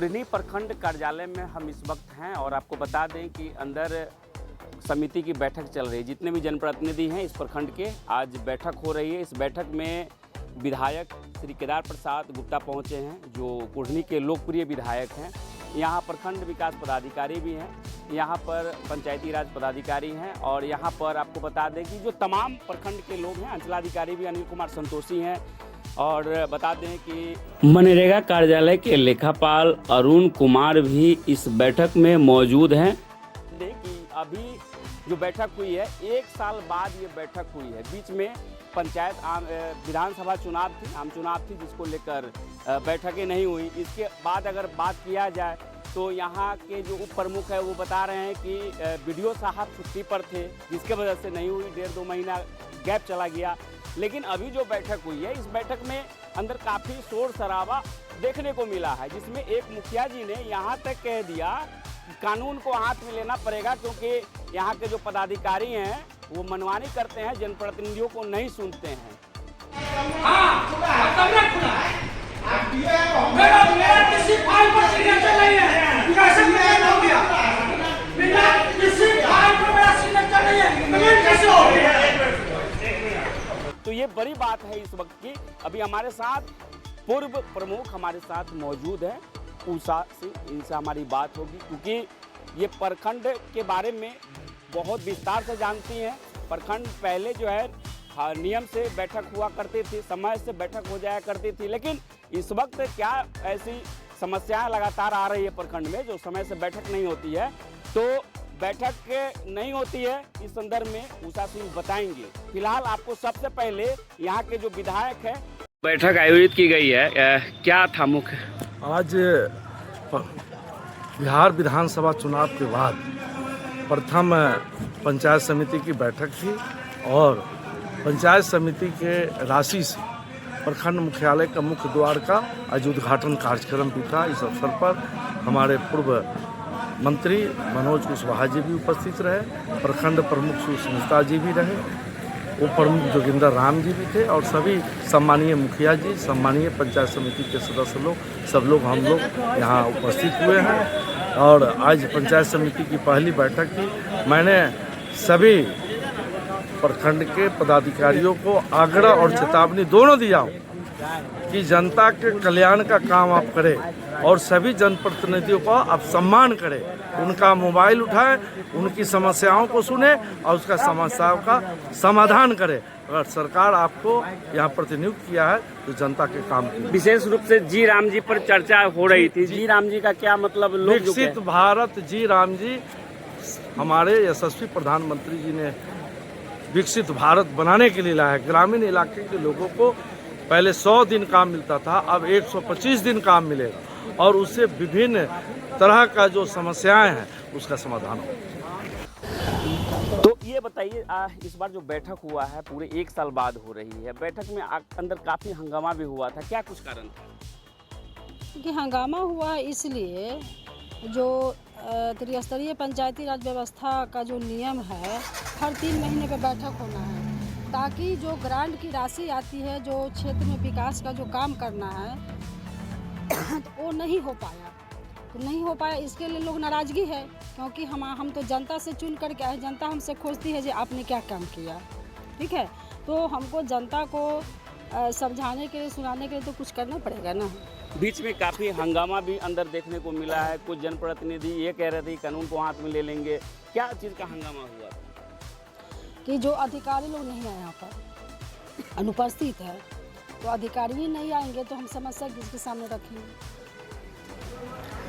कुढ़नी प्रखंड कार्यालय में हम इस वक्त हैं और आपको बता दें कि अंदर समिति की बैठक चल रही है। जितने भी जनप्रतिनिधि हैं इस प्रखंड के, आज बैठक हो रही है। इस बैठक में विधायक श्री केदार प्रसाद गुप्ता पहुंचे हैं, जो कुढ़नी के लोकप्रिय विधायक हैं। यहाँ प्रखंड विकास पदाधिकारी भी हैं, यहाँ पर पंचायती राज पदाधिकारी हैं और यहाँ पर आपको बता दें कि जो तमाम प्रखंड के लोग हैं, अंचलाधिकारी भी अनिल कुमार संतोषी हैं। और बता दें कि मनरेगा कार्यालय के लेखापाल अरुण कुमार भी इस बैठक में मौजूद हैं। कि अभी जो बैठक हुई है, 1 साल बाद ये बैठक हुई है। बीच में पंचायत विधानसभा चुनाव थी, आम चुनाव थी, जिसको लेकर बैठकें नहीं हुई। इसके बाद अगर बात किया जाए तो यहाँ के जो उप प्रमुख है वो बता रहे हैं कि बीडीओ साहब छुट्टी पर थे, जिसके वजह से नहीं हुई। 1.5-2 महीना गैप चला गया। लेकिन अभी जो बैठक हुई है, इस बैठक में अंदर काफ़ी शोर शराबा देखने को मिला है, जिसमें एक मुखिया जी ने यहाँ तक कह दिया कि कानून को हाथ में लेना पड़ेगा, क्योंकि यहाँ के जो पदाधिकारी हैं वो मनमानी करते हैं, जनप्रतिनिधियों को नहीं सुनते हैं। तो ये बड़ी बात है इस वक्त की। अभी हमारे साथ पूर्व प्रमुख हमारे साथ मौजूद है, उषा सिंह, इनसे हमारी बात होगी, क्योंकि ये प्रखंड के बारे में बहुत विस्तार से जानती हैं। प्रखंड पहले जो है नियम से बैठक हुआ करती थी, समय से बैठक हो जाया करती थी, लेकिन इस वक्त क्या ऐसी समस्याएं लगातार आ रही है प्रखंड में, जो समय से बैठक नहीं होती है। तो बैठक नहीं होती है, इस संदर्भ में उषा सिंह बताएंगे। फिलहाल आपको सबसे पहले यहाँ के जो विधायक है, बैठक आयोजित की गई है, क्या था मुख्य? आज बिहार विधानसभा चुनाव के बाद प्रथम पंचायत समिति की बैठक थी और पंचायत समिति के राशि से प्रखंड मुख्यालय का मुख्य द्वार का आज उद्घाटन कार्यक्रम भी था। इस अवसर पर हमारे पूर्व मंत्री मनोज कुशवाहा जी भी उपस्थित रहे, प्रखंड प्रमुख सुष्मिता जी भी रहे, उप प्रमुख जोगिंदर राम जी भी थे और सभी सम्मानीय मुखिया जी, सम्मानीय पंचायत समिति के सदस्य लोग, सब लोग हम लोग यहाँ उपस्थित हुए हैं। और आज पंचायत समिति की पहली बैठक थी। मैंने सभी प्रखंड के पदाधिकारियों को आग्रह और चेतावनी दोनों दिया कि जनता के कल्याण का काम आप करें और सभी जनप्रतिनिधियों को आप सम्मान करें, उनका मोबाइल उठाएं, उनकी समस्याओं को सुने और उसका समस्याओं का समाधान करें। अगर सरकार आपको यहाँ प्रतिनियुक्त किया है तो जनता के काम की। विशेष रूप से जी राम जी पर चर्चा हो रही थी। जी राम जी का क्या मतलब? विकसित भारत, जी राम जी हमारे यशस्वी प्रधानमंत्री जी ने विकसित भारत बनाने के लिए लाया है। ग्रामीण इलाके के लोगों को पहले 100 दिन काम मिलता था, अब 125 दिन काम मिलेगा और उससे विभिन्न तरह का जो समस्याएं हैं उसका समाधान हो। तो ये बताइए, इस बार जो बैठक हुआ है पूरे 1 साल बाद हो रही है, बैठक में अंदर काफ़ी हंगामा भी हुआ था, क्या कुछ कारण था? कि हंगामा हुआ इसलिए जो त्रिस्तरीय पंचायती राज व्यवस्था का जो नियम है, हर 3 महीने पे बैठक होना है, ताकि जो ग्रांट की राशि आती है, जो क्षेत्र में विकास का जो काम करना है तो वो नहीं हो पाया। तो नहीं हो पाया, इसके लिए लोग नाराज़गी है, क्योंकि हम तो जनता से चुन करके आए, जनता हमसे खोजती है कि आपने क्या काम किया। ठीक है, तो हमको जनता को समझाने के लिए, सुनाने के लिए तो कुछ करना पड़ेगा ना। बीच में काफ़ी हंगामा भी अंदर देखने को मिला है। कुछ जनप्रतिनिधि ये कह रहे थे कानून को हाथ में ले लेंगे। क्या चीज़ का हंगामा हुआ था? कि जो अधिकारी लोग नहीं आए यहाँ पर, अनुपस्थित है, तो अधिकारी ही नहीं आएंगे तो हम समस्या किसके सामने रखेंगे?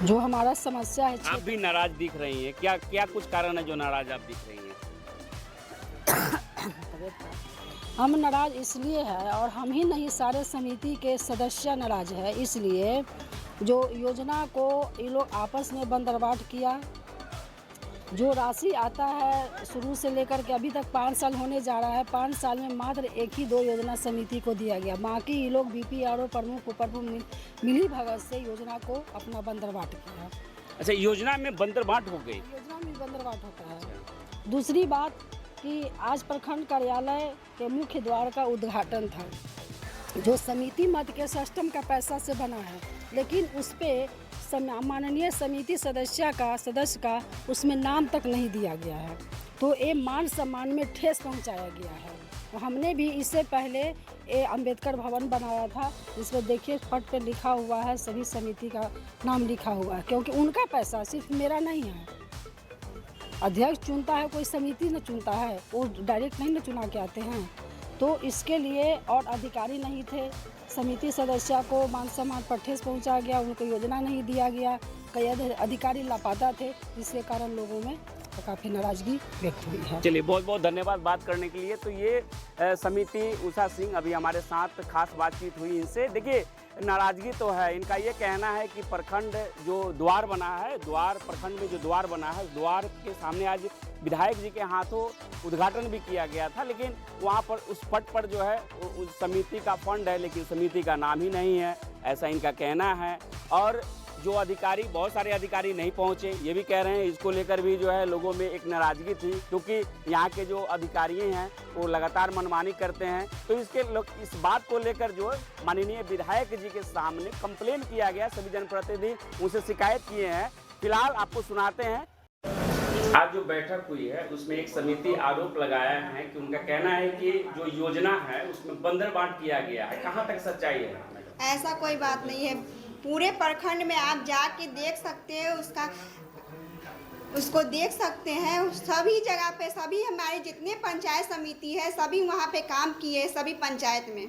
जो हमारा समस्या है। आप भी नाराज दिख रही हैं, क्या कुछ कारण है जो नाराज आप दिख रही हैं? हम नाराज इसलिए है, और हम ही नहीं, सारे समिति के सदस्य नाराज है, इसलिए जो योजना को ये लोग आपस में बंदरबाट किया। जो राशि आता है शुरू से लेकर के अभी तक 5 साल होने जा रहा है, 5 साल में मात्र 1 ही 2 योजना समिति को दिया गया। बाकी ये लोग बीपीआरओ प्रमुख, उप प्रमुख मिली भगत से योजना को अपना बंदरबाट किया। अच्छा, योजना में बंदरबाट हो गई? योजना में बंदरबाट होता है। दूसरी बात कि आज प्रखंड कार्यालय के मुख्य द्वार का उद्घाटन था, जो समिति मद के सिस्टम का पैसा से बना है, लेकिन उस पर माननीय समिति सदस्य का उसमें नाम तक नहीं दिया गया है, तो ये मान सम्मान में ठेस पहुंचाया गया है। तो हमने भी इससे पहले ये अंबेडकर भवन बनाया था, जिसमें देखिए पट पे लिखा हुआ है, सभी समिति का नाम लिखा हुआ है, क्योंकि उनका पैसा सिर्फ मेरा नहीं है। अध्यक्ष चुनता है, कोई समिति न चुनता है, वो डायरेक्ट नहीं न चुना के आते हैं। तो इसके लिए और अधिकारी नहीं थे, समिति सदस्य को मान सम्मान पर ठेस पहुँचा गया, उनको योजना नहीं दिया गया, कई अधिकारी लापता थे, जिसके कारण लोगों में तो काफ़ी नाराजगी व्यक्त हुई है। चलिए, बहुत बहुत धन्यवाद बात करने के लिए। तो ये समिति उषा सिंह अभी हमारे साथ खास बातचीत हुई इनसे। देखिए, नाराजगी तो है, इनका ये कहना है कि प्रखंड जो द्वार बना है, प्रखंड में जो द्वार बना है, द्वार के सामने आज विधायक जी के हाथों उद्घाटन भी किया गया था, लेकिन वहाँ पर उस पट पर जो है उस समिति का फंड है, लेकिन समिति का नाम ही नहीं है, ऐसा इनका कहना है। और जो अधिकारी, बहुत सारे अधिकारी नहीं पहुंचे, ये भी कह रहे हैं। इसको लेकर भी जो है लोगों में एक नाराजगी थी, क्योंकि यहाँ के जो अधिकारी हैं वो लगातार मनमानी करते हैं। तो इस बात को लेकर जो माननीय विधायक जी के सामने कंप्लेन किया गया, सभी जनप्रतिनिधि उनसे शिकायत किए हैं। फिलहाल आपको सुनाते हैं। आज जो बैठक हुई है उसमें एक समिति आरोप लगाया है कि उनका कहना है कि जो योजना है उसमें बंदर बांट किया गया है। कहाँ तक सच्चाई है? ऐसा कोई बात नहीं है। पूरे प्रखंड में आप जाके देख सकते हैं, उसको देख सकते हैं। सभी जगह पे सभी हमारे जितने पंचायत समिति है सभी वहाँ पे काम किए, सभी पंचायत में।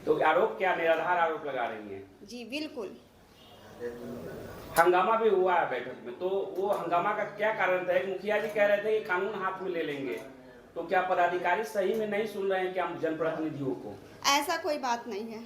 तो आरोप क्या निराधार आरोप लगा रही हैं? जी बिल्कुल। हंगामा भी हुआ है बैठक में, तो वो हंगामा का क्या कारण था? मुखिया जी कह रहे थे कि कानून हाथ में ले लेंगे, तो क्या पदाधिकारी सही में नहीं सुन रहे हैं क्या जनप्रतिनिधियों को? ऐसा कोई बात नहीं है।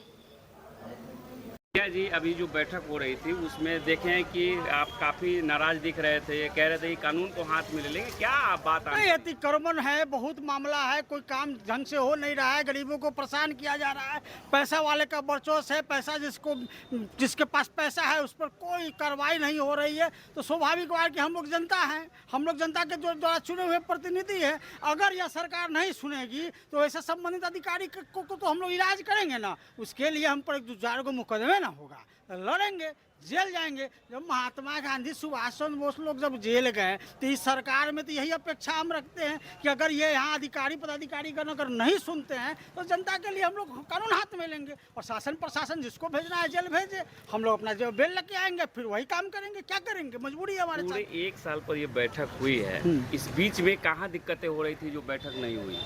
जी, अभी जो बैठक हो रही थी उसमें देखें कि आप काफी नाराज दिख रहे थे, कह रहे थे कि कानून को हाथ में ले लेंगे, क्या बात नहीं? अतिक्रमण है, बहुत मामला है, कोई काम ढंग से हो नहीं रहा है, गरीबों को परेशान किया जा रहा है, पैसा वाले का बरचोस है, पैसा जिसके पास पैसा है उस पर कोई कार्रवाई नहीं हो रही है। तो स्वाभाविक बात है कि हम लोग जनता हैं, हम लोग जनता के जो द्वारा चुने हुए प्रतिनिधि हैं। अगर यह सरकार नहीं सुनेगी तो ऐसे संबंधित अधिकारी को तो हम लोग इलाज करेंगे ना, उसके लिए हम पर 1-2 को मुकदमे होगा, लड़ेंगे, जेल जाएंगे। जब महात्मा गांधी, सुभाष चंद्र बोस लोग जब जेल गए तो इस सरकार में तो यही अपेक्षा हम रखते हैं कि अगर ये यहाँ अधिकारी पदाधिकारी अगर नहीं सुनते हैं तो जनता के लिए हम लोग कानून हाथ में लेंगे और शासन प्रशासन जिसको भेजना है जेल भेजे, हम लोग अपना जो बेल लेके आएंगे, फिर वही काम करेंगे। क्या करेंगे, मजबूरी है हमारे साथ। 1 साल पर ये बैठक हुई है, इस बीच में कहाँ दिक्कतें हो रही थी जो बैठक नहीं हुई?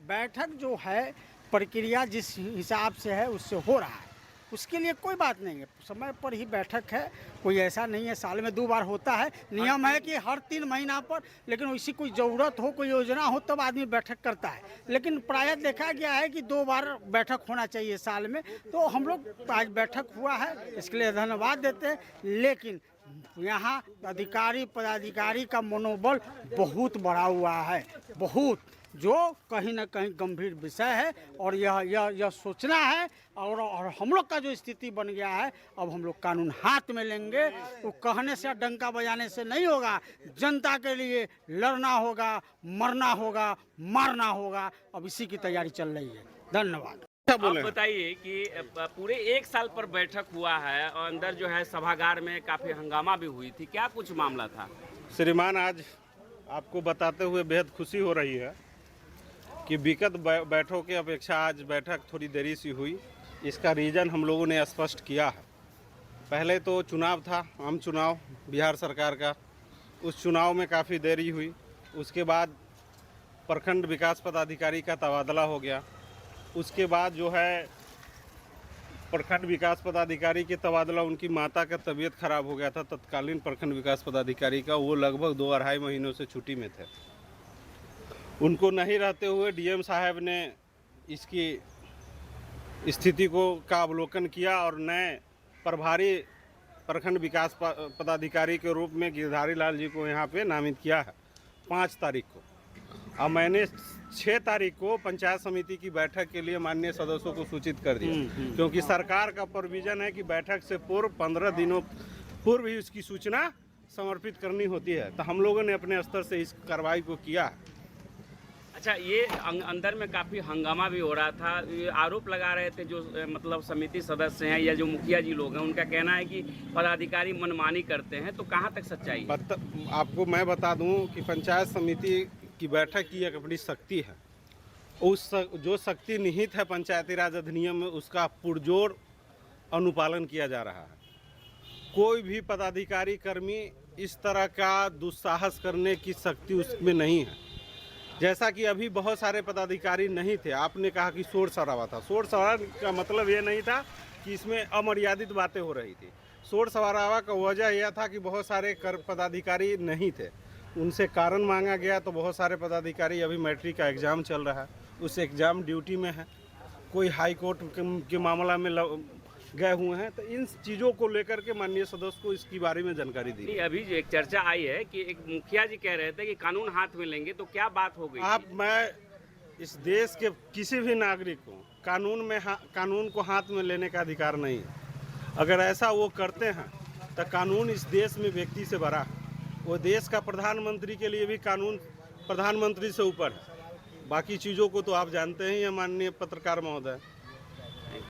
बैठक जो है प्रक्रिया जिस हिसाब से है उससे हो रहा है, उसके लिए कोई बात नहीं है, समय पर ही बैठक है, कोई ऐसा नहीं है साल में 2 बार होता है। नियम है कि हर 3 महीना पर, लेकिन वैसी कोई ज़रूरत हो, कोई योजना हो तब आदमी बैठक करता है। लेकिन प्रायः देखा गया है कि 2 बार बैठक होना चाहिए साल में, तो हम लोग आज बैठक हुआ है, इसके लिए धन्यवाद देते हैं। लेकिन यहाँ अधिकारी पदाधिकारी का मनोबल बहुत बढ़ा हुआ है, बहुत, जो कहीं ना कहीं गंभीर विषय है। और यह सोचना है और हम लोग का जो स्थिति बन गया है, अब हम लोग कानून हाथ में लेंगे। वो कहने से, डंका बजाने से नहीं होगा, जनता के लिए लड़ना होगा, मरना होगा, मारना होगा। अब इसी की तैयारी चल रही है। धन्यवाद। आप बताइए कि पूरे 1 साल पर बैठक हुआ है और अंदर जो है सभागार में काफी हंगामा भी हुई थी, क्या कुछ मामला था? श्रीमान, आज आपको बताते हुए बेहद खुशी हो रही है कि विगत बैठकों की अपेक्षा आज बैठक थोड़ी देरी से हुई। इसका रीज़न हम लोगों ने स्पष्ट किया है। पहले तो चुनाव था, आम चुनाव बिहार सरकार का, उस चुनाव में काफ़ी देरी हुई। उसके बाद प्रखंड विकास पदाधिकारी का तबादला हो गया। उसके बाद जो है प्रखंड विकास पदाधिकारी के तबादला, उनकी माता का तबीयत खराब हो गया था, तत्कालीन प्रखंड विकास पदाधिकारी का, वो लगभग 2-2.5 महीनों से छुट्टी में थे। उनको नहीं रहते हुए डीएम साहब ने इसकी स्थिति का अवलोकन किया और नए प्रभारी प्रखंड विकास पदाधिकारी के रूप में गिरधारी लाल जी को यहाँ पे नामित किया है 5 तारीख को। अब मैंने 6 तारीख को पंचायत समिति की बैठक के लिए माननीय सदस्यों को सूचित कर दिया, क्योंकि सरकार का प्रोविजन है कि बैठक से पूर्व 15 दिनों पूर्व ही उसकी सूचना समर्पित करनी होती है। तो हम लोगों ने अपने स्तर से इस कार्रवाई को किया। अच्छा, ये अंदर में काफ़ी हंगामा भी हो रहा था। ये आरोप लगा रहे थे जो मतलब समिति सदस्य हैं या जो मुखिया जी लोग हैं, उनका कहना है कि पदाधिकारी मनमानी करते हैं। तो कहाँ तक सच्चाई है? आपको मैं बता दूं कि पंचायत समिति की बैठक की एक अपनी शक्ति है। उस जो शक्ति निहित है पंचायती राज अधिनियम में, उसका पुरजोर अनुपालन किया जा रहा है। कोई भी पदाधिकारी कर्मी इस तरह का दुस्साहस करने की शक्ति उसमें नहीं है। जैसा कि अभी बहुत सारे पदाधिकारी नहीं थे, आपने कहा कि शोर शराबा था। शोर शराबा का मतलब ये नहीं था कि इसमें अमर्यादित बातें हो रही थी। शोर शराबा का वजह यह था कि बहुत सारे पदाधिकारी नहीं थे, उनसे कारण मांगा गया। तो बहुत सारे पदाधिकारी, अभी मैट्रिक का एग्ज़ाम चल रहा है, उस एग्ज़ाम ड्यूटी में है, कोई हाई कोर्ट के मामला में गए हुए हैं। तो इन चीज़ों को लेकर के माननीय सदस्य को इसके बारे में जानकारी दी। अभी जो एक चर्चा आई है कि एक मुखिया जी कह रहे थे कि कानून हाथ में लेंगे, तो क्या बात हो गई? मैं इस देश के किसी भी नागरिक को कानून को हाथ में लेने का अधिकार नहीं है। अगर ऐसा वो करते हैं तो कानून इस देश में व्यक्ति से बड़ा है। वो देश का प्रधानमंत्री के लिए भी कानून प्रधानमंत्री से ऊपर है। बाकी चीज़ों को तो आप जानते ही हैं माननीय पत्रकार महोदय।